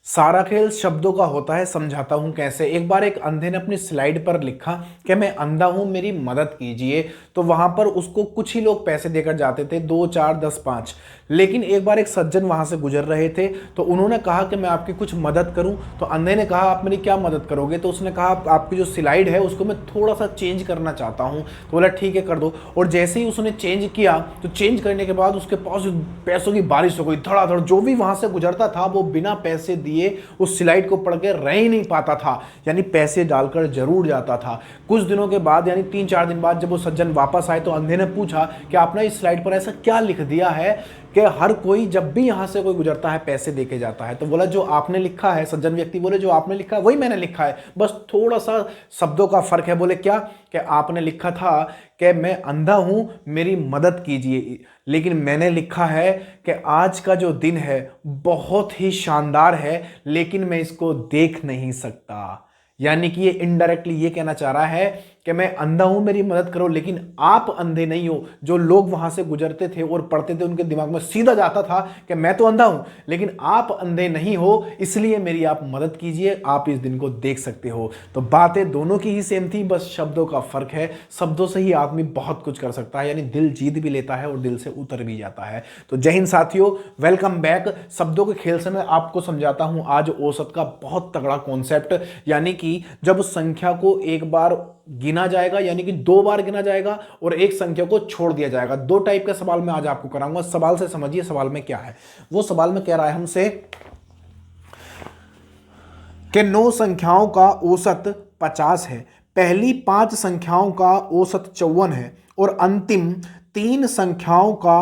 सारा खेल शब्दों का होता है, समझाता हूं कैसे। एक बार एक अंधे ने अपनी स्लाइड पर लिखा कि मैं अंधा हूं, मेरी मदद कीजिए। तो वहां पर उसको कुछ ही लोग पैसे देकर जाते थे, 2 4 10 5। लेकिन एक बार एक सज्जन वहां से गुजर रहे थे, तो उन्होंने कहा कि मैं आपकी कुछ मदद करूं। तो अंधे ने कहा आप मेरी क्या मदद करोगे? तो उसने कहा आपकी जो स्लाइड है उसको मैं थोड़ा सा चेंज करना चाहता हूं। तो बोला ठीक है कर दो। और जैसे ही उसने चेंज किया तो चेंज करने के बाद उसके पास पैसों की बारिश हो गई धड़ाधड़। जो भी वहां से गुजरता था वो बिना पैसे दिए उस स्लाइड को पढ़ के रह ही नहीं पाता था, यानी पैसे डालकर जरूर जाता था। कुछ दिनों के बाद यानी 3 4 दिन बाद जब वो सज्जन वापस आए तो अंधे ने पूछा कि आपने इस स्लाइड पर ऐसा क्या लिख दिया है कि हर कोई जब भी यहां से कोई गुजरता है पैसे देके जाता है? तो बोला जो आपने लिखा है, सज्जन व्यक्ति बोले जो आपने लिखा है वही मैंने लिखा है, बस थोड़ा सा शब्दों का फर्क है। बोले क्या? कि आपने लिखा था कि मैं अंधा हूं, मेरी मदद कीजिए, लेकिन मैंने लिखा है कि आज का जो दिन है बहुत ही शानदार है, लेकिन मैं इसको देख नहीं सकता। यानी कि ये इनडायरेक्टली ये कहना चाह रहा है कि मैं अंधा हूं, मेरी मदद करो, लेकिन आप अंधे नहीं हो। जो लोग वहां से गुजरते थे और पढ़ते थे उनके दिमाग में सीधा जाता था कि मैं तो अंधा हूं, लेकिन आप अंधे नहीं हो, इसलिए मेरी आप मदद कीजिए, आप इस दिन को देख सकते हो। तो बातें दोनों की ही सेम थी, बस शब्दों का फर्क है। शब्दों से ही आदमी बहुत कुछ कर सकता है, यानी दिल जीत भी लेता है और दिल से उतर भी जाता है। तो जय हिंद साथियों, वेलकम बैक। शब्दों के खेल से मैं आपको समझाता हूं आज औसत का बहुत तगड़ा कॉन्सेप्ट। यानी कि जब संख्या को एक बार गिना जाएगा, यानी कि 2 बार गिना जाएगा और एक संख्या को छोड़ दिया जाएगा। 2 टाइप का सवाल मैं आज आपको कराऊंगा। सवाल से समझिए सवाल में क्या है। वो सवाल में कह रहा है हमसे कि 9 संख्याओं का औसत 50 है, पहली 5 संख्याओं का औसत 54 है और अंतिम 3 संख्याओं का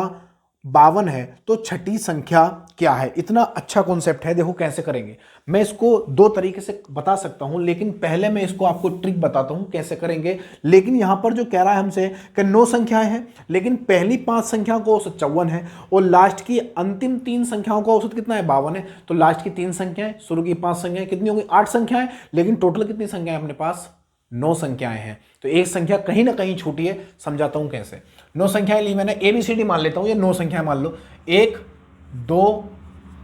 52 है, तो छठी संख्या क्या है? इतना अच्छा कॉन्सेप्ट है। देखो कैसे करेंगे, मैं इसको 2 तरीके से बता सकता हूं, लेकिन पहले मैं इसको आपको ट्रिक बताता हूं कैसे करेंगे। लेकिन यहां पर जो कह रहा है हमसे कि 9 संख्याएं हैं, लेकिन पहली 5 संख्याओं का औसत 54 है और लास्ट की अंतिम 3 संख्याओं का औसत कितना है? 52 है। तो लास्ट की 3 संख्याएं, शुरू की 5 संख्याएं कितनी होगी? 8 संख्याएं। लेकिन टोटल कितनी संख्याएं अपने पास? 9 संख्याएं हैं। तो एक संख्या कहीं ना कहीं छूटी है, समझाता हूं कैसे। 9 संख्याएं ली मैंने, ABCD मान लेता हूं, ये 9 संख्याएं मान लो। 1 2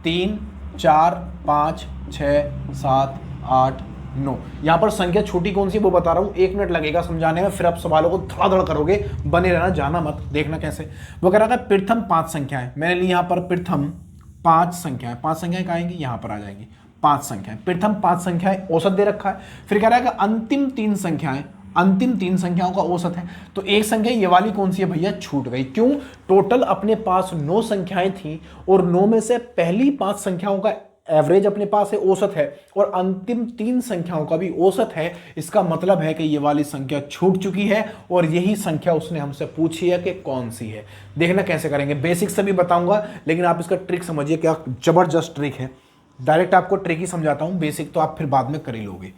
3 4 5 6 7 8 9। यहां पर संख्या छोटी कौन सी वो बता रहा हूं, 1 मिनट लगेगा समझाने में, फिर आप सवालों को धड़ाधड़ करोगे, बने रहना, जाना मत। देखना कैसे। वो कह रहा था प्रथम 5 संख्याएं, मैंने ली यहां पर प्रथम 5 संख्याएं। 5 संख्याएं कहाँ आएंगी? यहां पर आ जाएंगी 5 संख्याएं। प्रथम 5 संख्याएं औसत दे रखा है। फिर कह रहा है कि अंतिम 3 संख्याएं, अंतिम 3 संख्याओं का औसत है। तो एक संख्या ये वाली कौन सी है भैया? छूट गई। क्यों? टोटल अपने पास 9 संख्याएं थी और 9 में से पहली 5 संख्याओं का एवरेज अपने पास है, औसत है, और अंतिम 3 संख्याओं का भी औसत है। इसका मतलब है कि ये वाली संख्या छूट चुकी है और यही संख्या उसने हमसे पूछी है कि कौन सी है। देखना कैसे करेंगे, बेसिक से भी बताऊंगा, लेकिन आप इसका ट्रिक समझिए, क्या जबरदस्त ट्रिक है। डायरेक्ट आपको ट्रिक ही समझाता हूं, बेसिक तो आप फिर बाद में कर ही लोगे,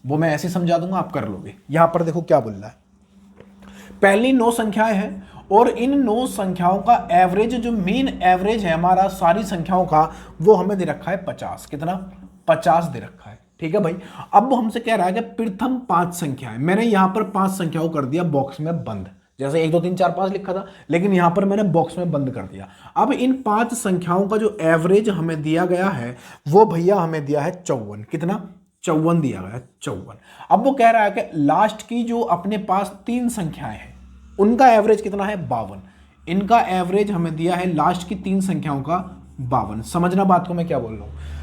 वो मैं ऐसे समझा दूंगा, आप कर लोगे। यहां पर देखो क्या बोल रहा है, पहली 9 संख्याएं हैं और इन 9 संख्याओं का एवरेज, जो मेन एवरेज है हमारा सारी संख्याओं का, वो हमें दे रखा है 50। कितना? 50 दे रखा है। ठीक है भाई। अब वो हमसे कह रहा है कि प्रथम 5 संख्याएं, मैंने यहां पर 5 संख्याओं कर दिया बॉक्स में बंद, जैसे 1 2 3 4 5 लिखा था, लेकिन यहां पर मैंने बॉक्स में बंद कर दिया। अब इन 5 संख्याओं का जो एवरेज हमें दिया गया है वो भैया हमें दिया है 54। कितना? 54 दिया गया, 54। अब वो कह रहा है कि लास्ट की जो अपने पास 3 संख्याएं हैं उनका एवरेज कितना है? 52। इनका एवरेज हमें दिया है लास्ट की 3 संख्याओं का 52। समझना बात को मैं क्या बोल रहा हूं।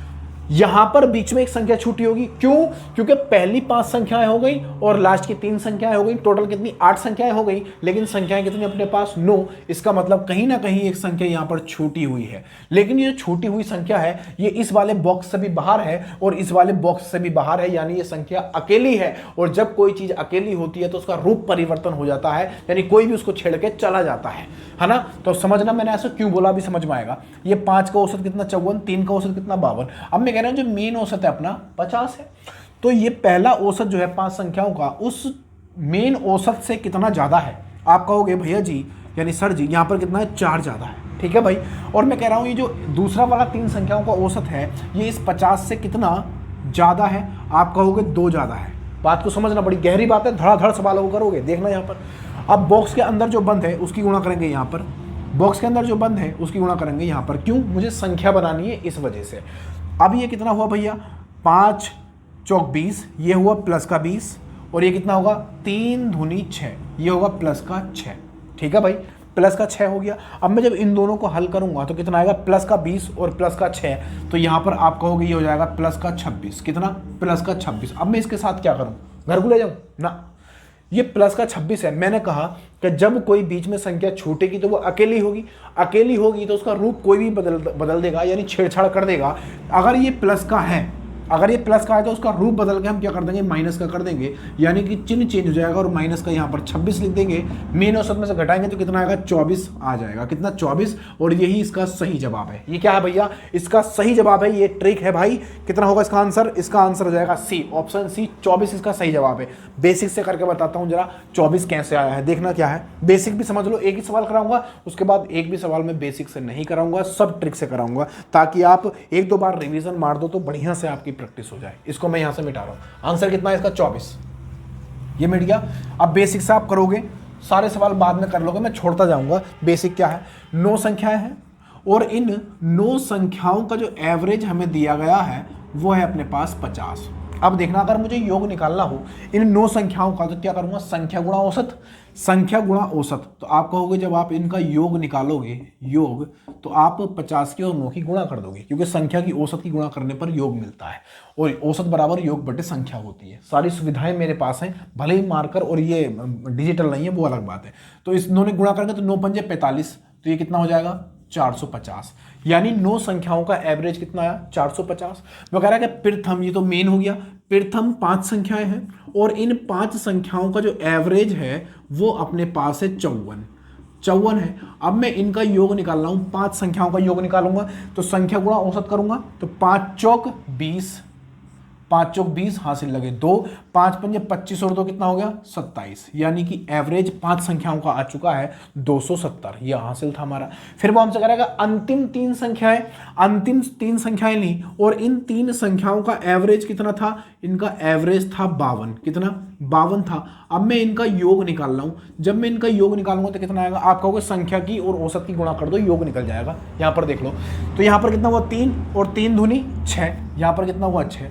यहां पर बीच में एक संख्या छूटी होगी। क्यों? क्योंकि पहली 5 संख्याएं हो गई और लास्ट की 3 संख्याएं हो गई, टोटल कितनी? 8 संख्याएं हो गई, लेकिन संख्याएं कितनी अपने पास? 9। इसका मतलब कहीं ना कहीं एक संख्या यहां पर छूटी हुई है। लेकिन ये जो छूटी हुई संख्या है ये इस वाले बॉक्स से भी बाहर है और इस वाले बॉक्स से भी बाहर है, यानी ये संख्या अकेली है। और जब कोई चीज अकेली होती है तो उसका रूप परिवर्तन हो जाता है, यानी कोई भी उसको छेड़ के चला जाता है ना। तो समझना मैंने ऐसा क्यों बोला, भी समझ में आएगा। ये 5 का औसत कितना? 54। 3 का औसत कितना? 52। अब मैं कह रहा हूं जो मेन औसत है अपना 50 है, तो ये पहला औसत जो है 5 संख्याओं का उस मेन औसत से कितना ज्यादा है? आप कहोगे भैया जी, यानी सर जी, यहां पर कितना है? 4 ज्यादा है। ठीक है भाई। और मैं कह रहा हूं ये जो दूसरा वाला 3 संख्याओं का औसत है ये इस 50 से कितना ज्यादा है? आप कहोगे 2 ज्यादा है। बात को समझना, बड़ी गहरी बात है, धड़ाधड़ सवालों को करोगे। देखना यहां पर, अब बॉक्स के अंदर जो बंद है उसकी गुणा करेंगे यहां पर, बॉक्स के अंदर जो बंद है उसकी गुणा करेंगे यहां पर। क्यों? मुझे संख्या बनानी है इस वजह से। अब ये कितना हुआ भैया, 5 चौक 20, ये हुआ प्लस का 20, और ये कितना होगा 3 दूनी 6, ये होगा प्लस का 6। ठीक है भाई, प्लस का 6 हो गया। अब मैं जब इन दोनों को हल करूंगा तो कितना आएगा, प्लस का 20 और प्लस का 6, तो यहाँ पर आप कहोगे ये हो जाएगा प्लस का 26। कितना, प्लस का 26। अब मैं इसके साथ क्या करूँ, घर को ले जाऊँ ना, ये प्लस का 26 है। मैंने कहा कि जब कोई बीच में संख्या छूटेगी तो वो अकेली होगी, अकेली होगी तो उसका रूप कोई भी बदल देगा, यानी छेड़छाड़ कर देगा। अगर ये प्लस का है, अगर ये प्लस का है तो उसका रूप बदल के हम क्या कर देंगे, माइनस का कर देंगे, यानी कि चिन्ह चेंज हो जाएगा और माइनस का यहाँ पर 26 लिख देंगे। मेन औसत में से घटाएंगे तो कितना आएगा, 24 आ जाएगा। कितना, 24। और यही इसका सही जवाब है। ये क्या है भैया, इसका सही जवाब है, ये ट्रिक है भाई। कितना होगा इसका आंसर, इसका आंसर हो जाएगा सी, ऑप्शन सी, 24 इसका सही जवाब है। बेसिक से करके बताता हूँ जरा 24 कैसे आया है, देखना क्या है। बेसिक भी समझ लो, एक ही सवाल कराऊंगा, उसके बाद एक भी सवाल मैं बेसिक से नहीं कराऊंगा, सब ट्रिक से कराऊंगा, ताकि आप एक दो बार रिवीजन मार दो तो बढ़िया से आपकी प्रैक्टिस हो जाए। इसको मैं यहां से मिटा रहा हूं। आंसर कितना है इसका, 24। ये मिट गया। अब बेसिक से आप करोगे, सारे सवाल बाद में कर लोगे, मैं छोड़ता जाऊंगा। बेसिक क्या है, 9 संख्याएं हैं और इन 9 संख्याओं का जो एवरेज हमें दिया गया है वो है अपने पास 50। अब देखना, अगर मुझे योग निकालना हो इन 9 संख्याओं का तो क्या करूंगा, संख्या गुणा औसत, संख्या गुणा औसत। तो आप कहोगे जब आप इनका योग निकालोगे, योग, तो आप 50 की और 9 की गुणा कर दोगे, क्योंकि संख्या की औसत की गुणा करने पर योग मिलता है और औसत बराबर योग बटे संख्या होती है। सारी सुविधाएं मेरे पास हैं, भले ही मार्कर और ये डिजिटल नहीं है, वो अलग बात है। तो इस 9 ने गुणा करेंगे तो 9 पंजे 45, तो ये कितना हो जाएगा, 450। यानी 9 संख्याओं का एवरेज कितना आया, 450। वो कह रहा है कि प्रथम, ये तो मेन हो गया, प्रथम 5 संख्याएं हैं और इन 5 संख्याओं का जो एवरेज है वो अपने पास है 54 है। अब मैं इनका योग निकाल रहा हूं, 5 संख्याओं का योग निकालूंगा तो संख्या गुणा औसत करूंगा, तो 5 चौक 20, 5 चौक 20 हासिल लगे 2, 5 पंजे 25 और 2 कितना हो गया, 27। यानी कि एवरेज 5 संख्याओं का आ चुका है 270। यह हासिल था हमारा। फिर वो हमसे करेगा अंतिम 3 संख्याएं, अंतिम 3 संख्याएं ली और इन 3 संख्याओं का एवरेज कितना था, इनका एवरेज था 52। कितना, 52 था। अब मैं इनका योग निकाल रहा हूं, जब मैं इनका योग निकालूंगा तो कितना आएगा, आप कहोगे संख्या की और औसत की गुणा कर दो, योग निकल जाएगा। यहां पर देख लो, तो यहां पर कितना हुआ 3 और 3 दूनी 6, यहां पर कितना हुआ 6,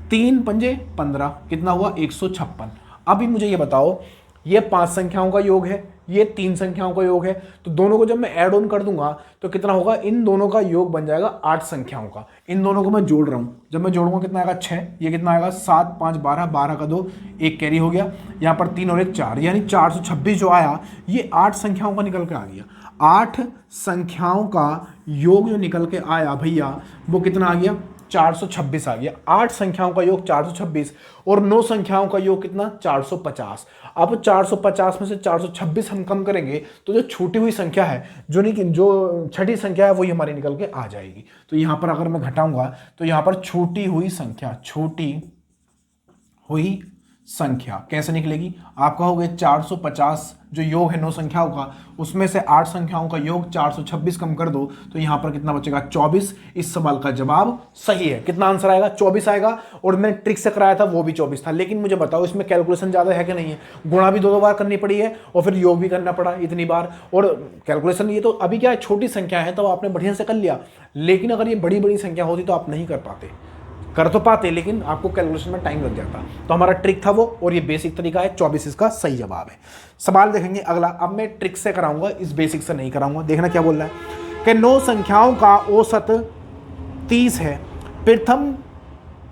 3 पंजे 15, कितना हुआ 156। अभी मुझे ये बताओ, ये 5 संख्याओं का योग है, ये 3 संख्याओं का योग है, तो दोनों को जब मैं ऐड ऑन कर दूंगा तो कितना होगा, इन दोनों का योग बन जाएगा 8 संख्याओं का। इन दोनों को मैं जोड़ रहा हूं, जब मैं जोड़ूंगा कितना आएगा 6, ये कितना आएगा 7 5 12, 12 का 2, 1 कैरी हो गया, यहाँ पर 3 और 1 4, यानी 426 जो आया ये 8 संख्याओं का निकल के आ गया। 8 संख्याओं का योग जो निकल के आया भैया वो कितना आ गया, 426 आ गया। 8 संख्याओं का योग 426 और 9 संख्याओं का योग कितना, 450। अब 450 में से 426 हम कम करेंगे तो जो छूटी हुई संख्या है, जो छठी संख्या है वही हमारी निकल के आ जाएगी। तो यहां पर अगर मैं घटाऊंगा तो यहां पर छूटी हुई संख्या कैसे निकलेगी, आप कहोगे 450 जो योग है 9 संख्याओं का, उसमें से 8 संख्याओं का योग 426 कम कर दो तो यहां पर कितना बचेगा, 24। इस सवाल का जवाब सही है। कितना आंसर आएगा, 24 आएगा। और मैंने ट्रिक से कराया था वो भी 24 था। लेकिन मुझे बताओ इसमें कैलकुलेशन ज्यादा है कि नहीं है, गुणा भी 2 बार करनी पड़ी है और फिर योग भी करना पड़ा इतनी बार। और कैलकुलेशन ये तो अभी क्या है, छोटी संख्या है तो आपने बढ़िया से कर लिया, लेकिन अगर ये बड़ी बड़ी संख्या होती तो आप नहीं कर पाते, कर तो पाते लेकिन आपको कैलकुलेशन में टाइम लग जाता। तो हमारा ट्रिक था वो, और ये बेसिक तरीका है, 24 इसका सही जवाब है। सवाल देखेंगे अगला। अब मैं ट्रिक से कराऊंगा, इस बेसिक से नहीं कराऊंगा। देखना क्या बोल रहा है कि 9 संख्याओं का औसत 30 है, प्रथम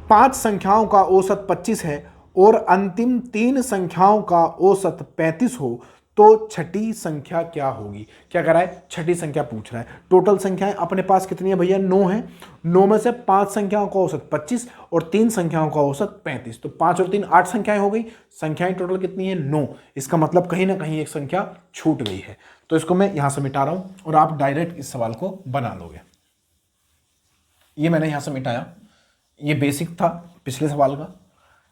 5 संख्याओं का औसत 25 है और अंतिम 3 संख्याओं का औसत 35 हो तो छठी संख्या क्या होगी। क्या कर रहा है, छठी संख्या पूछ रहा है। टोटल संख्याएं अपने पास कितनी है भैया, 9 है। 9 में से 5 संख्याओं का औसत 25 और 3 संख्याओं का औसत 35, तो 5 और 3 8 संख्याएं हो गई। संख्याएं टोटल कितनी है, 9। इसका मतलब कहीं ना कहीं एक संख्या छूट गई है। तो इसको मैं यहां से मिटा रहा हूं और आप डायरेक्ट इस सवाल को बना लोगे। ये मैंने यहां से मिटाया, ये बेसिक था पिछले सवाल का।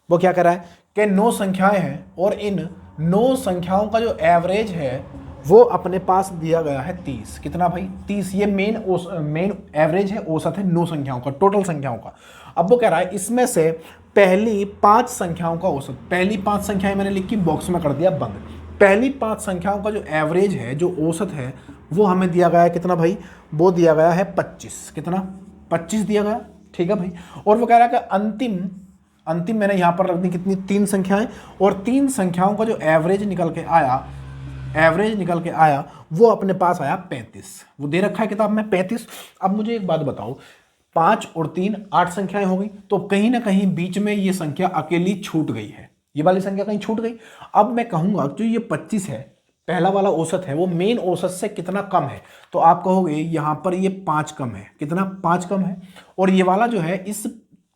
वो क्या कर रहा है कि 9 संख्याएं हैं और इन 9 संख्याओं का जो एवरेज है वो अपने पास दिया गया है 30। कितना भाई, 30। ये मेन एवरेज है, औसत है 9 संख्याओं का, टोटल संख्याओं का। अब वो कह रहा है इसमें से पहली 5 संख्याओं का औसत, पहली 5 संख्याएं मैंने लिखी, बॉक्स में कर दिया बंद। पहली 5 संख्याओं का जो एवरेज है, जो औसत है, वो हमें दिया गया है कितना भाई, वो दिया गया है 25। कितना, 25 दिया गया। ठीक है भाई। और वो कह रहा है कि अंतिम मैंने यहां पर रख दी कितनी, 3 संख्याएं, और 3 संख्याओं का जो एवरेज निकल के आया वो अपने पास आया 35। वो दे रखा है किताब में 35। अब मुझे एक बात बताओ, 5 और 3 8 संख्याएं हो गई, तो कहीं ना कहीं बीच में ये संख्या अकेली छूट गई है, ये वाली संख्या कहीं छूट गई। अब मैं कहूंगा जो ये 25 है, पहला वाला औसत है, वो मेन औसत से कितना कम है, तो आप कहोगे यहां पर ये 5 कम है, कितना, 5 कम है। और ये वाला जो है इस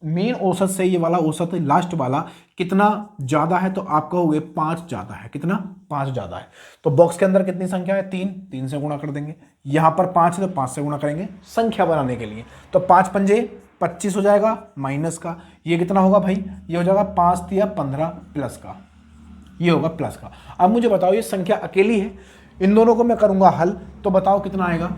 मेन औसत से ये वाला औसत लास्ट वाला कितना ज्यादा है, तो आप कहोगे 5 ज्यादा है, कितना, 5 ज्यादा है। तो बॉक्स के अंदर कितनी संख्या है, 3 से गुणा कर देंगे। यहां पर 5 है तो 5 से गुणा करेंगे संख्या बनाने के लिए, तो 5 पंजे 25 हो जाएगा माइनस का, ये कितना होगा भाई, ये हो जाएगा 5 तिया 15 प्लस का, ये होगा प्लस का। अब मुझे बताओ ये संख्या अकेली है, इन दोनों को मैं करूंगा हल, तो बताओ कितना आएगा,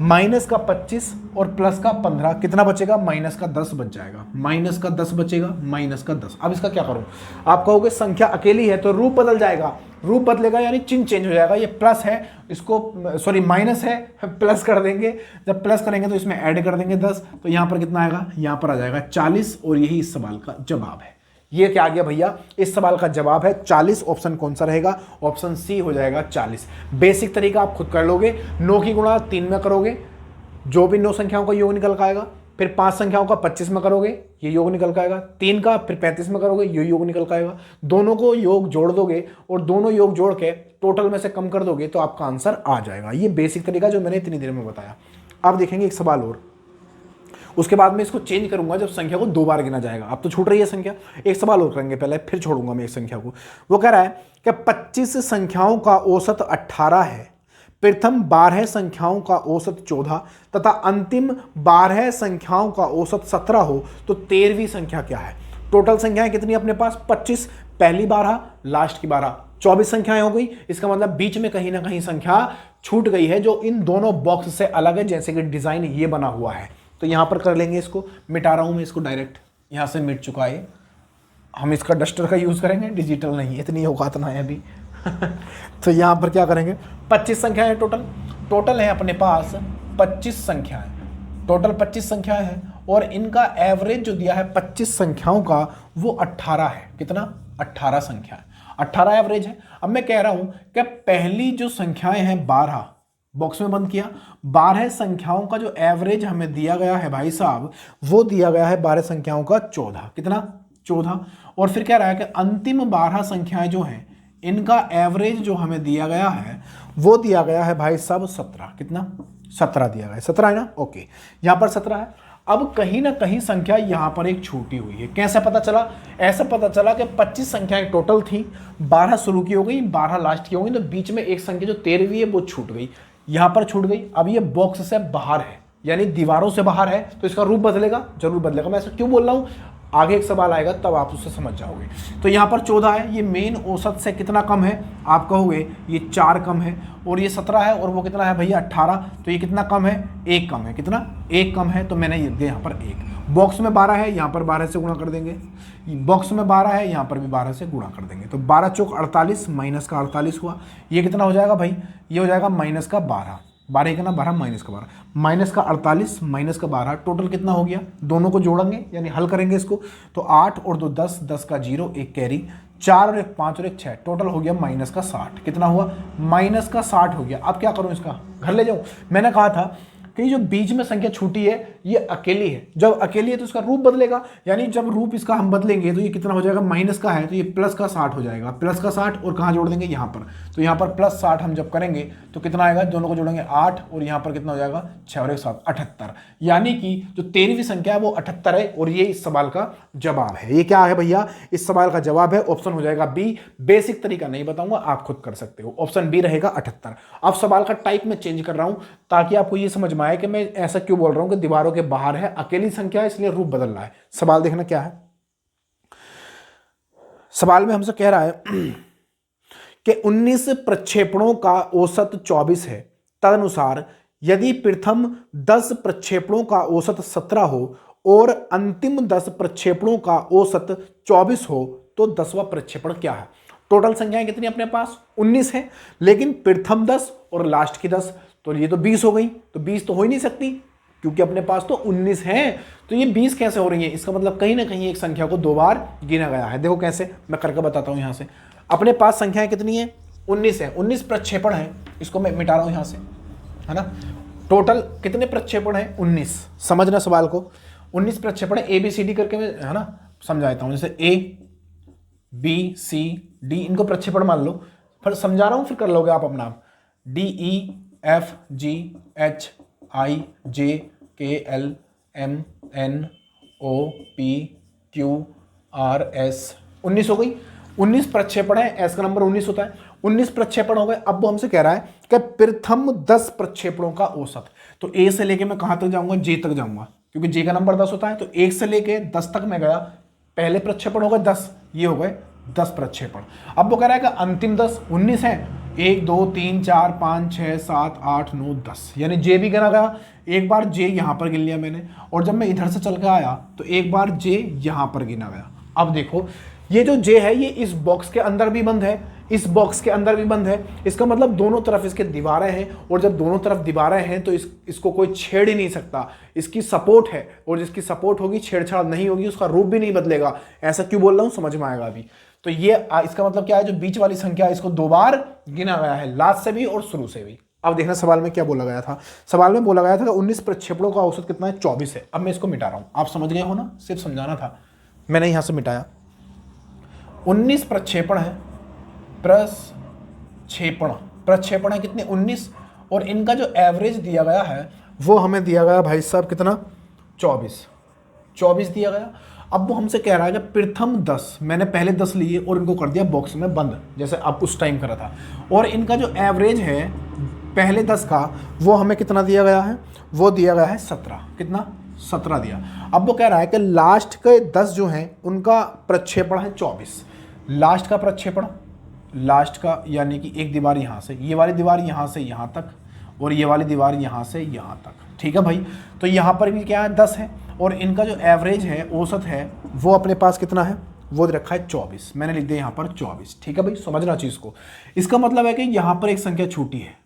माइनस का 25 और प्लस का 15, कितना बचेगा, माइनस का 10 बच जाएगा, माइनस का 10 बचेगा, माइनस का 10। अब इसका क्या करूं, आप कहोगे संख्या अकेली है तो रूप बदल जाएगा, रूप बदलेगा यानी चिन्ह चेंज हो जाएगा, ये प्लस है, इसको सॉरी माइनस है, प्लस कर देंगे, जब प्लस करेंगे तो इसमें ऐड कर देंगे 10, तो यहां पर कितना आएगा, यहां पर आ जाएगा 40, और यही इस सवाल का जवाब है। ये क्या आ गया भैया, इस सवाल का जवाब है 40। ऑप्शन कौन सा रहेगा, ऑप्शन सी हो जाएगा 40। बेसिक तरीका आप खुद कर लोगे, 9 की गुणा 3 में करोगे, जो भी 9 संख्याओं का योग निकल का आएगा, फिर 5 संख्याओं का 25 में करोगे, ये योग निकल का आएगा, 3 का फिर 35 में करोगे, ये योग निकल का आएगा, दोनों को योग जोड़ दोगे और दोनों योग जोड़ के टोटल में से कम कर दोगे तो आपका आंसर आ जाएगा। ये बेसिक तरीका जो मैंने इतनी देर में बताया। अब देखेंगे एक सवाल और, उसके बाद में इसको चेंज करूंगा जब संख्या को 2 बार गिना जाएगा। अब तो छूट रही है संख्या, एक सवाल और करेंगे पहले, फिर छोड़ूंगा मैं एक संख्या को। वो कह रहा है कि 25 संख्याओं का औसत 18 है, प्रथम 12 संख्याओं का औसत 14 तथा अंतिम 12 संख्याओं का औसत 17 हो, तो 13वीं संख्या क्या है। टोटल संख्याएं कितनी अपने पास, 25, पहली 12, लास्ट की 12, 24 संख्याएं हो गई। इसका मतलब बीच में कहीं ना कहीं संख्या छूट गई है जो इन दोनों बॉक्स से अलग है, जैसे कि डिजाइन ये बना हुआ है। तो यहां पर कर लेंगे, इसको मिटा रहा हूं मैं, इसको डायरेक्ट यहां से मिट चुका है। हम इसका डस्टर का यूज करेंगे, डिजिटल नहीं, इतनी औकात ना है अभी। तो यहां पर क्या करेंगे, 25 संख्याएं है टोटल है अपने पास 25 संख्याएं, टोटल 25 संख्याएं हैं, और इनका एवरेज जो दिया है 25 संख्याओं का वो 18 है, कितना, 18 संख्याएं, 18 एवरेज है। अब मैं कह रहा हूं कि पहली जो संख्याएं हैं 12, बॉक्स में बंद किया, 12 संख्याओं का जो एवरेज हमें दिया गया है भाई साहब, वो दिया गया है 12 संख्याओं का 14, कितना, 14। और फिर कह रहा है कि अंतिम 12 संख्याएं जो हैं इनका एवरेज जो हमें दिया गया है वो दिया गया है भाई साहब 17, कितना, 17 दिया गया है, 17 है ना, ओके, यहां पर 17 है। अब कहीं ना कहीं संख्या यहां पर एक छूटी हुई है, कैसे पता चला, ऐसा पता चला कि 25 संख्याएं टोटल थी, 12 शुरू की हो गई, 12 लास्ट की हो गई, तो बीच में एक संख्या जो 13वीं है वो छूट गई, यहां पर छूट गई। अब ये बॉक्स से बाहर है, यानी दीवारों से बाहर है, तो इसका रूप बदलेगा, जरूर बदलेगा। मैं ऐसा क्यों बोल रहा हूं, आगे एक सवाल आएगा तब आप उससे समझ जाओगे। तो यहां पर 14 है, ये मेन औसत से कितना कम है, आप कहोगे ये 4 कम है, और ये 17 है, और वो कितना है भैया 18, तो ये कितना कम है, 1 कम है, कितना, 1 कम है, तो मैंने ये दिया यहाँ पर 1। बॉक्स में 12 है, यहाँ पर 12 से गुणा कर देंगे, बॉक्स में 12 है, यहाँ पर भी 12 से गुणा कर देंगे, तो 12 चौक 48, माइनस का 48 हुआ, ये कितना हो जाएगा भाई, ये हो जाएगा माइनस का 12, 12 कितना 12, माइनस का 12, माइनस का 48, माइनस का 12, टोटल कितना हो गया, दोनों को जोड़ेंगे यानी हल करेंगे इसको, तो 8 और 2 10, 10 का 0, 1 कैरी, 4 और 1 5 और 1 6, टोटल हो गया माइनस का 60, कितना हुआ, माइनस का 60 हो गया। अब क्या करूं, इसका घर ले जाऊं, मैंने कहा था कि जो बीच में संख्या छूटी है ये अकेली है, जब अकेली है तो इसका रूप बदलेगा, यानी जब रूप इसका हम बदलेंगे तो ये कितना हो जाएगा, माइनस का है तो ये प्लस का 60 हो जाएगा, प्लस का 60, और कहाँ जोड़ देंगे, यहाँ पर, तो यहाँ पर प्लस 60 हम जब करेंगे तो कितना आएगा, दोनों को जोड़ेंगे 8, और यहाँ पर कितना हो जाएगा 6 और 1 7, 78, यानी कि जो 13वीं संख्या है वो 78 है, और ये इस सवाल का जवाब है। ये क्या है भैया, इस सवाल का जवाब है ऑप्शन हो जाएगा बी। बेसिक तरीका नहीं बताऊंगा, आप खुद कर सकते हो, ऑप्शन बी रहेगा 78। अब सवाल का टाइप में चेंज कर रहा हूं ताकि आपको ये समझ में आए कि मैं ऐसा क्यों बोल रहा हूं कि दीवारों के बाहर है, अकेली संख्या है, इसलिए रूप बदल रहा है। सवाल देखना क्या है, सवाल में हमसे कह रहा है कि 19 प्रक्षेपणों का औसत 24 है, तदनुसार यदि प्रथम 10 प्रक्षेपणों का औसत 17 हो और अंतिम 10 प्रक्षेपणों का औसत 24 हो, तो 10वां प्रक्षेपण क्या है। टोटल संख्याएं कितनी अपने पास 19 है, लेकिन प्रथम 10 और लास्ट की 10, तो ये तो 20 हो गई, तो 20 तो हो ही नहीं सकती, क्योंकि अपने पास तो 19 है, तो ये 20 कैसे हो रही है? इसका मतलब कहीं ना कहीं एक संख्या को 2 बार गिना गया है। देखो कैसे, मैं करके बताता हूं। यहां से अपने पास संख्याएं कितनी है? 19 है। 19 प्रक्षेपण है, इसको मैं मिटा रहा हूं यहां से, है ना। टोटल कितने प्रक्षेपण है? 19। समझना सवाल को, 19 प्रक्षेपण है। ABCD करके मैं, है ना, समझाता हूं। जैसे ABCD, इनको प्रक्षेपण मान लो, फिर समझा रहा हूं, फिर कर लोगे आप अपना आप। DEFGHIJKLMNOPQRS, 19 हो गई। 19 प्रक्षेपण है, एस का नंबर 19 होता है। 19 प्रक्षेपण हो गए। अब वो हमसे कह रहा है कि प्रथम 10 प्रक्षेपणों का औसत। तो ए से लेके मैं कहां तक जाऊंगा? जे तक जाऊंगा, क्योंकि जे का नंबर 10 होता है। तो 1 से लेके 10 तक मैं गया, पहले प्रक्षेपण हो गए 10, ये हो गए 10 प्रक्षेपण। अब वो कह रहा है कि अंतिम 10, 19 है, 1 2 3 4 5 6 7 8 9 10, यानी जे भी गिना गया। एक बार जे यहां पर गिन लिया मैंने, और जब मैं इधर से चल के आया तो एक बार जे यहां पर गिना गया। अब देखो, ये जो जे है ये इस बॉक्स के अंदर भी बंद है, इस बॉक्स के अंदर भी बंद है। इसका मतलब दोनों तरफ इसके दीवारें हैं, और जब दोनों तरफ दीवारें हैं तो इसको कोई छेड़ ही नहीं सकता। इसकी सपोर्ट है, और जिसकी सपोर्ट होगी छेड़छाड़ नहीं होगी, उसका रूप भी नहीं बदलेगा। ऐसा क्यों बोल रहा हूं, समझ में आएगा अभी। तो ये इसका मतलब क्या है? जो बीच वाली संख्या है इसको 2 बार गिना गया है, लास्ट से भी और शुरू से भी। अब देखना सवाल में क्या बोला गया था। सवाल में बोला गया था कि 19 प्रक्षेपणों का औसत कितना है? 24 है। अब मैं इसको मिटा रहा हूं, आप समझ गए हो ना, सिर्फ समझाना था, मैंने यहां से मिटाया। 19 प्रक्षेपण है, प्रक्षेपण है कितने? 19, और इनका जो एवरेज दिया गया है वो हमें दिया गया भाई साहब कितना? 24 दिया गया। अब वो हमसे कह रहा है कि प्रथम 10, मैंने पहले 10 लिए और इनको कर दिया बॉक्स में बंद, जैसे अब उस टाइम करा था, और इनका जो एवरेज है पहले 10 का वो हमें कितना दिया गया है? वो दिया गया है 17। कितना? 17 दिया। अब वो कह रहा है कि लास्ट के 10 जो हैं उनका प्रक्षेपण है 24। लास्ट का प्रक्षेपण, लास्ट का यानी कि एक दीवार यहाँ से, ये वाली दीवार यहाँ से यहाँ तक, और ये वाली दीवार यहाँ से यहाँ तक, ठीक है भाई। तो यहाँ पर भी क्या है? 10 है, और इनका जो एवरेज है, औसत है, वो अपने पास कितना है? वो रखा है 24। मैंने लिख दिया यहाँ पर 24, ठीक है भाई, समझना चीज़ को। इसका मतलब है कि यहाँ पर एक संख्या छूटी है,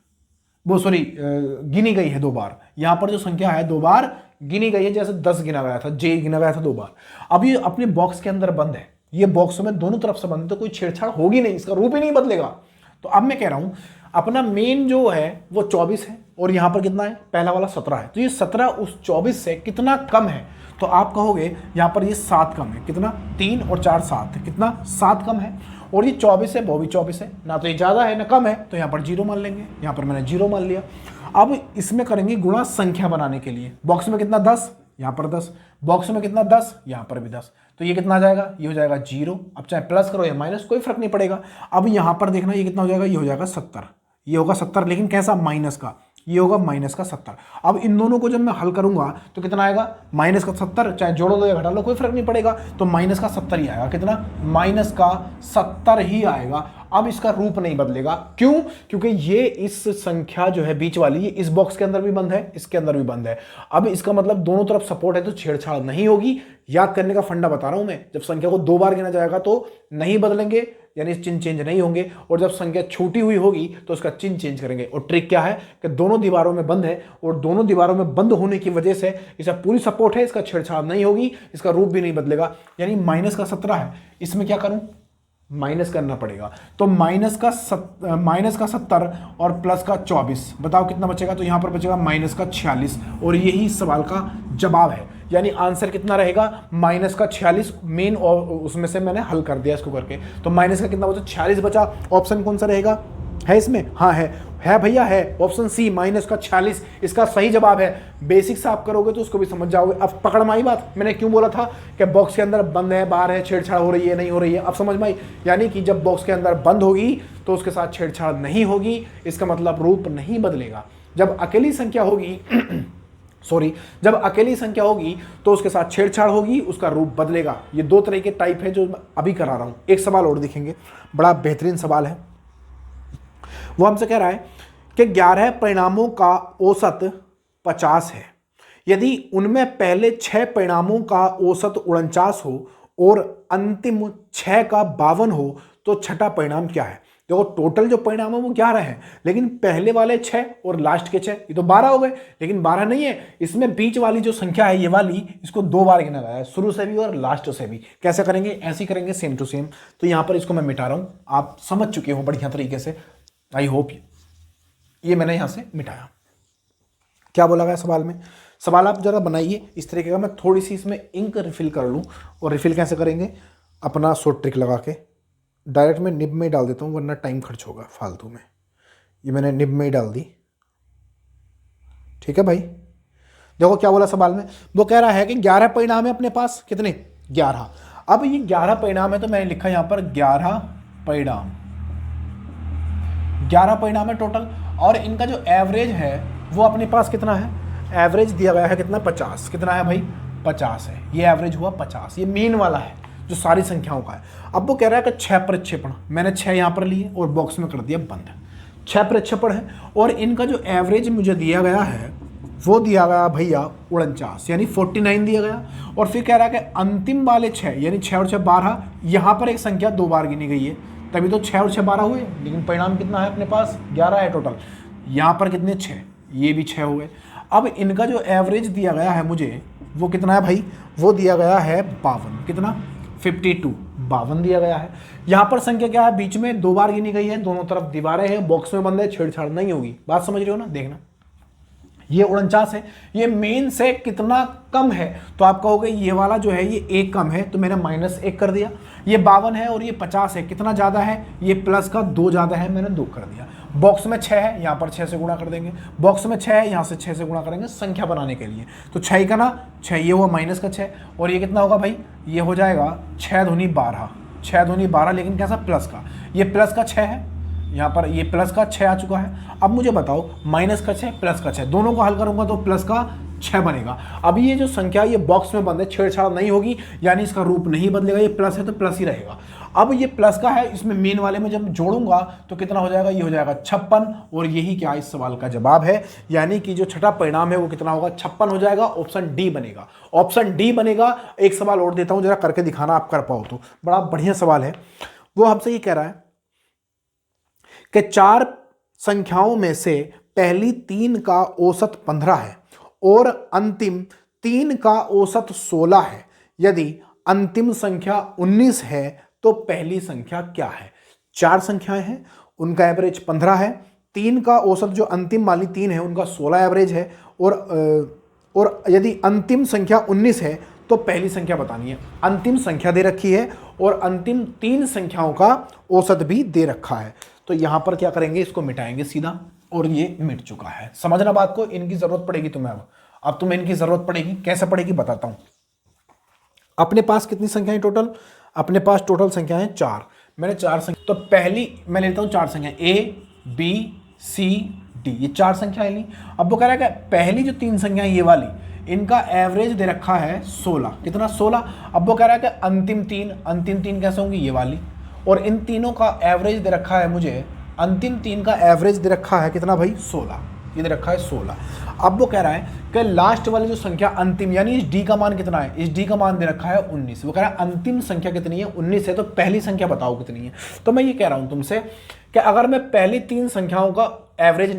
वो सॉरी गिनी गई है 2 बार। यहाँ पर जो संख्या है 2 बार गिनी गई है, जैसे 10 गिना गया था, जे गिना गया था 2 बार। अब ये अपने बॉक्स के अंदर बंद है, ये बॉक्स में दोनों तरफ से बंद है, तो कोई छेड़छाड़ होगी नहीं, इसका रूप ही नहीं बदलेगा। तो अब मैं कह रहा हूं अपना मेन जो है वो 24 है, और यहां पर कितना है? पहला वाला 17 है। तो ये 17 उस 24 से कितना कम है? तो आप कहोगे यहां पर ये 7 कम है। कितना? 3 और 4 7 है। कितना? 7 कम है। और ये 24 है, वो भी 24 है, ना तो ये ज़्यादा है ना कम है, तो यहाँ पर 0 मान लेंगे। यहाँ पर मैंने 0 मान लिया। अब इसमें करेंगे गुणा संख्या बनाने के लिए। बॉक्स में कितना? 10, यहाँ पर 10, बॉक्स में कितना? 10, यहाँ पर भी 10, तो ये कितना आ जाएगा? ये हो जाएगा 0। अब चाहे प्लस करो या माइनस, कोई फर्क नहीं पड़ेगा। अब यहाँ पर देखना ये कितना हो जाएगा? ये हो जाएगा 70, ये होगा 70, लेकिन कैसा? माइनस का, ये होगा माइनस का 70। अब इन दोनों को जब मैं हल करूंगा तो कितना आएगा? माइनस का 70, चाहे जोड़ो लो या घटा लो कोई फर्क नहीं पड़ेगा, तो माइनस का 70 ही आएगा। कितना? माइनस का 70 ही आएगा। अब इसका रूप नहीं बदलेगा, क्यों? क्योंकि ये इस संख्या जो है बीच वाली, ये इस बॉक्स के अंदर भी बंद है, इसके अंदर भी बंद है। अब इसका मतलब दोनों तरफ सपोर्ट है, तो छेड़छाड़ नहीं होगी। याद करने का फंडा बता रहा हूं मैं, जब संख्या को 2 बार गिना जाएगा तो नहीं बदलेंगे, यानी चिन्ह चेंज नहीं होंगे, और जब संख्या छोटी हुई होगी तो उसका चिन्ह चेंज करेंगे। और ट्रिक क्या है कि दोनों दीवारों में बंद है, और दोनों दीवारों में बंद होने की वजह से इसका पूरी सपोर्ट है, इसका छेड़छाड़ नहीं होगी, इसका रूप भी नहीं बदलेगा। यानी माइनस का 17 है, इसमें क्या करूं? माइनस करना पड़ेगा। तो माइनस का 70 और प्लस का 24, बताओ कितना बचेगा? तो यहां पर बचेगा माइनस का 46, और यही सवाल का जवाब है। यानी आंसर कितना रहेगा? माइनस का 46 मेन, और उसमें से मैंने हल कर दिया इसको करके। तो माइनस का कितना बचा? 46 बचा। ऑप्शन कौन सा रहेगा? है इसमें? हाँ है भैया, है ऑप्शन सी, माइनस का 46 इसका सही जवाब है। बेसिक से आप करोगे तो उसको भी समझ जाओगे। अब पकड़ में आई बात, मैंने क्यों बोला था कि बॉक्स के अंदर बंद है, बाहर है, छेड़छाड़ हो रही है नहीं हो रही है, अब समझ में आई। यानी कि जब बॉक्स के अंदर बंद होगी तो उसके साथ छेड़छाड़ नहीं होगी, इसका मतलब रूप नहीं बदलेगा। जब अकेली संख्या होगी जब अकेली संख्या होगी तो उसके साथ छेड़छाड़ होगी, उसका रूप बदलेगा। ये 2 तरह के टाइप है जो मैं अभी करा रहा हूं। एक सवाल और देखेंगे, बड़ा बेहतरीन सवाल है। वो हमसे कह रहा है कि 11 परिणामों का औसत 50 है। यदि उनमें पहले 6 परिणामों का औसत 49 हो और अंतिम 6 का 52 हो तो छठा परिणाम क्या है? देखो टोटल जो परिणाम है वो 11 है, लेकिन पहले वाले 6 और लास्ट के 6, ये तो 12 हो गए। लेकिन 12 नहीं है, इसमें बीच वाली जो संख्या है ये वाली, इसको 2 बार गिना गया है, शुरू से भी और लास्ट से भी। कैसे करेंगे? ऐसे ही करेंगे, सेम टू सेम। तो यहां पर इसको मैं मिटा रहा हूं, आप समझ चुके हो बढ़िया तरीके से, आई होप। ये मैंने यहां से मिटाया। क्या बोला गया सवाल में? सवाल आप जरा बनाइए इस तरीके का। मैं थोड़ी सी इसमें इंक रिफिल कर लूँ, और रिफिल कैसे करेंगे? अपना शॉर्ट ट्रिक लगा के डायरेक्ट मैं निब में डाल देता हूँ, वरना टाइम खर्च होगा फालतू में। ये मैंने निब में ही डाल दी, ठीक है भाई। देखो क्या बोला सवाल में, वो कह रहा है कि 11 परिणाम है अपने पास। कितने? 11। अब ये 11 परिणाम है, तो मैंने लिखा यहाँ पर 11 परिणाम, 11 परिणाम है टोटल। और इनका जो एवरेज है वो अपने पास कितना है? एवरेज दिया गया है कितना? 50। कितना है भाई? 50 है। ये एवरेज हुआ 50, ये मीन वाला है जो सारी संख्याओं का है। अब वो कह रहा है कि 6 प्रक्षेपण, मैंने 6 यहाँ पर लिए और बॉक्स में कर दिया बंद। 6 प्रक्षेपण है, और इनका जो एवरेज मुझे दिया गया है वो दिया गया भैया 49, यानी 49 दिया गया। और फिर कह रहा है कि अंतिम वाले 6, यानी 6 और 6 12, यहाँ पर एक संख्या 2 बार गिनी गई है, तभी तो 6 और 6 12 हुए। लेकिन परिणाम कितना है अपने पास? 11 है टोटल। यहाँ पर कितने? 6, ये भी 6 हुए। अब इनका जो एवरेज दिया गया है मुझे, वो कितना है भाई? वो दिया गया है 52। कितना? 52, 52 दिया गया है। यहाँ पर संख्या क्या है? बीच में 2 बार गिनी गई है, दोनों तरफ दीवारें हैं, बॉक्स में बंद है, छेड़छाड़ नहीं होगी। बात समझ रहे हो ना? देखना, ये 49 है, ये मेन से कितना कम है? तो आप कहोगे ये वाला जो है ये 1 कम है, तो मैंने -1 कर दिया। ये 52 है और ये 50 है, कितना ज़्यादा है? ये प्लस का 2 ज़्यादा है, मैंने 2 कर दिया। बॉक्स में 6 है, यहाँ पर 6 से गुणा कर देंगे। बॉक्स में 6 है, यहाँ से 6 से गुणा करेंगे संख्या बनाने के लिए। तो 6 का ना 6, ये हुआ माइनस का 6, और ये कितना होगा भाई? ये हो जाएगा 6 दूनी 12, 6 दूनी 12, लेकिन कैसा? प्लस का। ये प्लस का 6 है, यहाँ पर ये प्लस का 6 आ चुका है। अब मुझे बताओ, माइनस का 6 प्लस का 6, दोनों को हल करूंगा तो प्लस का 6 बनेगा। अभी ये जो संख्या ये बॉक्स में बंद है, छेड़छाड़ नहीं होगी, यानी इसका रूप नहीं बदलेगा। ये प्लस है तो प्लस ही रहेगा। अब ये प्लस का है, इसमें मेन वाले में जब जोड़ूंगा तो कितना हो जाएगा? ये हो जाएगा 56, और यही क्या इस सवाल का जवाब है। यानी कि जो छठा परिणाम है वो कितना होगा? 56 हो जाएगा। ऑप्शन डी बनेगा, ऑप्शन डी बनेगा। एक सवाल और देता हूं, जरा करके दिखाना, आप कर पाओ तो। बड़ा बढ़िया सवाल है। वो हमसे ये कह रहा है कि 4 संख्याओं में से पहली 3 का औसत 15 है और अंतिम 3 का औसत 16 है। यदि अंतिम संख्या 19 है तो पहली संख्या क्या है? 4 संख्याएं हैं, उनका एवरेज 15 है, 3 का औसत जो अंतिम वाली 3 है उनका 16 एवरेज है, और यदि अंतिम संख्या 19 है तो पहली संख्या बतानी है। अंतिम संख्या दे रखी है और अंतिम 3 संख्याओं का औसत भी दे रखा है। तो यहां पर क्या करेंगे? इसको मिटाएंगे सीधा, और ये मिट चुका है। समझना बात को, इनकी जरूरत पड़ेगी तुम्हें। अब तुम्हें इनकी जरूरत पड़ेगी, कैसे पड़ेगी बताता हूं। अपने पास कितनी संख्याएं टोटल? अपने पास टोटल संख्याएं 4। मैंने 4 संख्या, तो पहली मैं लेता हूं 4 संख्याएं, A B C D, ये 4 संख्याएं ली। अब वो कह रहा है कि पहली जो 3 संख्याएं ये वाली, इनका एवरेज दे रखा है 16। कितना? 16। अब वो कह रहा है कि अंतिम 3 कैसे होंगी? ये वाली। और इन तीनों का एवरेज दे रखा है मुझे, अंतिम 3 का एवरेज दे रखा है कितना भाई? 16। ये दे रखा है 16। अब वो कह रहा है कि लास्ट वाली जो संख्या अंतिम, यानी इस डी का मान कितना है? इस डी का मान दे रखा है 19। वो कह रहा है अंतिम संख्या कितनी है? 19 है, तो पहली संख्या बताओ कितनी है। तो मैं ये कह रहा हूं तुमसे कि अगर मैं पहली 3 संख्याओं का एवरेज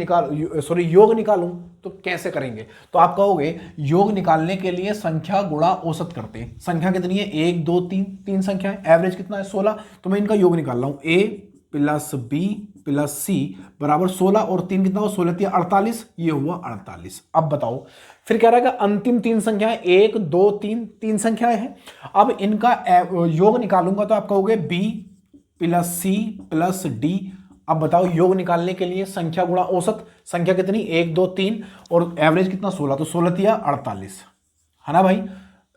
योग निकालूं तो कैसे करेंगे? तो आप कहोगे योग निकालने के लिए संख्या गुणा औसत करते हैं। संख्या कितनी है? 1 2 3 संख्या है, एवरेज कितना है? 16। तो मैं इनका योग निकाल रहा हूं, A plus B plus C बराबर 16, और 3 कितना हुआ? 16 3 48, ये हुआ 48। अब बताओ, फिर कह रहा है कि अंतिम 3 संख्याएं 1 2 3 संख्याएं हैं। अब इनका योग निकालूंगा तो आप कहोगे B plus C plus D। अब बताओ, योग निकालने के लिए संख्या गुणा औसत, संख्या कितनी? 1 2 3, और एवरेज कितना? 16, तो 16 3 48, है ना भाई?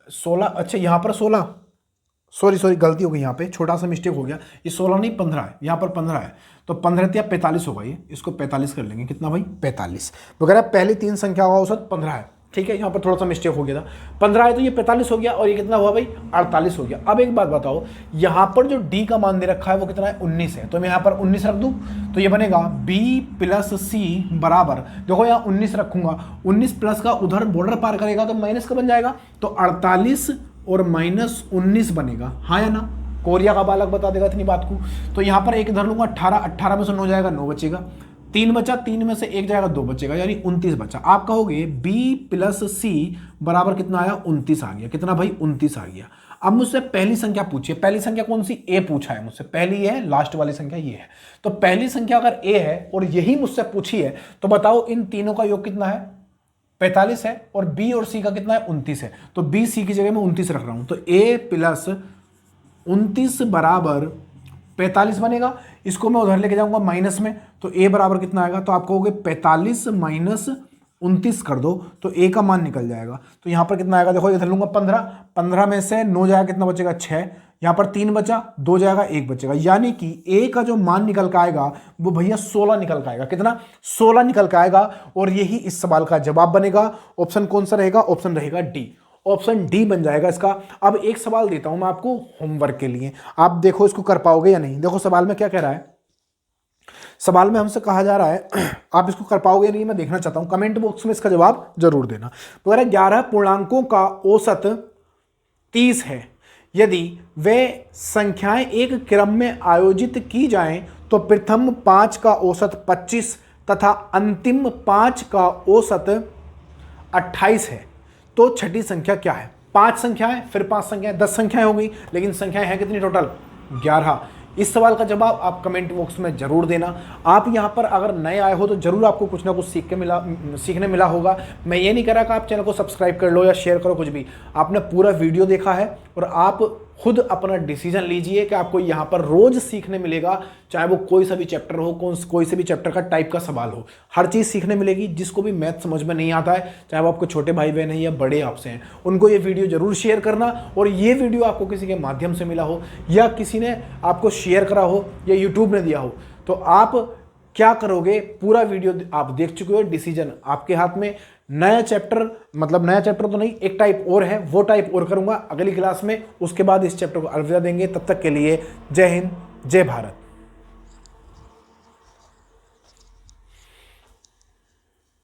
16, अच्छा यहाँ पर 16, सॉरी गलती हो गई, यहाँ पे छोटा सा मिस्टेक हो गया। ये 16 नहीं 15 है, यहाँ पर 15 है, तो 15 या 45 होगा। ये इसको 45 कर लेंगे। कितना भाई? 45। वगैरह पहली 3 संख्या का औसत 15 है, ठीक है। यहाँ पर थोड़ा सा मिस्टेक हो गया था, 15 है तो ये 45 हो गया, और ये कितना हुआ भाई? 48 हो गया। अब एक बात बताओ, यहाँ पर जो डी का मान दे रखा है वो कितना है? 19 है, तो मैं यहाँ पर 19 रख दूँ तो ये बनेगा B प्लस C बराबर, देखो यहाँ 19 रखूंगा, 19 प्लस का उधर बॉर्डर पार करेगा तो माइनस का बन जाएगा, तो 48 और -19 बनेगा, हाँ या ना? कोरिया का बालक बता देगा इतनी बात को। तो यहाँ पर एक धर लूंगा 18, 18 में से 9 जाएगा 9 बचेगा, 3 बचा, 3 में से 1 जाएगा 2 बचेगा, यानी 29 बचा। आप कहोगे B + C बराबर कितना आया, 29 आ गया। कितना भाई, 29 आ गया। अब मुझसे पहली संख्या पूछिए, पहली संख्या कौन सी, A पूछा है मुझसे, पहली है, लास्ट वाली संख्या ये है। तो पहली संख्या अगर A है और यही मुझसे पूछी है तो बताओ इन तीनों का योग कितना है, 45 है, और B और C का कितना है, 29 है। तो B C की जगह मैं 29 रख रहा हूं, तो A + 29 बराबर 45 बनेगा। इसको मैं उधर लेके जाऊंगा माइनस में, तो A बराबर कितना आएगा, तो आप कहोगे 45 - 29 कर दो तो A का मान निकल जाएगा। तो यहां पर कितना आएगा, देखो इधर लूंगा 15, 15 में से 9 जाएगा, कितना बचेगा, 6, यहां पर 3 बचा, 2 जाएगा, 1 बचेगा, यानी कि A का जो मान निकल के आएगा वो भैया 16 निकल के आएगा। कितना, 16 निकल के आएगा। और यही इस सवाल का जवाब बनेगा। ऑप्शन कौन सा रहेगा, ऑप्शन रहेगा डी, ऑप्शन डी बन जाएगा इसका। अब एक सवाल देता हूं मैं आपको होमवर्क के लिए, आप देखो इसको कर पाओगे या नहीं। देखो सवाल में क्या कह रहा है, सवाल में हमसे कहा जा रहा है आप इसको कर पाओगे या नहीं मैं देखना चाहता हूं, कमेंट बॉक्स में इसका जवाब जरूर देना। तो कह रहा है 11 पूर्णांकों का औसत 30 है, यदि वे संख्याएं एक क्रम में आयोजित की जाएं तो प्रथम 5 का औसत 25 तथा अंतिम 5 का औसत 28 है, तो छठी संख्या क्या है। 5 संख्याएं, फिर 5 संख्याएं, 10 संख्याएं हो गई, लेकिन संख्याएं हैं कितनी टोटल, 11। इस सवाल का जवाब आप कमेंट बॉक्स में जरूर देना। आप यहां पर अगर नए आए हो तो जरूर आपको कुछ ना कुछ सीखने मिला होगा। मैं ये नहीं कह रहा कि आप चैनल को सब्सक्राइब कर लो या शेयर करो, कुछ भी। आपने पूरा वीडियो देखा है और आप खुद अपना डिसीजन लीजिए कि आपको यहाँ पर रोज सीखने मिलेगा, चाहे वो कोई सा भी चैप्टर हो, कोई से भी चैप्टर का टाइप का सवाल हो, हर चीज़ सीखने मिलेगी। जिसको भी मैथ समझ में नहीं आता है, चाहे वो आपको छोटे भाई बहन हैं या बड़े आपसे हैं, उनको ये वीडियो जरूर शेयर करना। और ये वीडियो आपको किसी के माध्यम से मिला हो या किसी ने आपको शेयर करा हो या यूट्यूब ने दिया हो, तो आप क्या करोगे, पूरा वीडियो आप देख चुके हो, डिसीजन आपके हाथ में। नया चैप्टर, मतलब नया चैप्टर तो नहीं, एक टाइप और है, वो टाइप और करूंगा अगली क्लास में। उसके बाद इस चैप्टर को अलविदा देंगे। तब तक के लिए जय हिंद, जय भारत।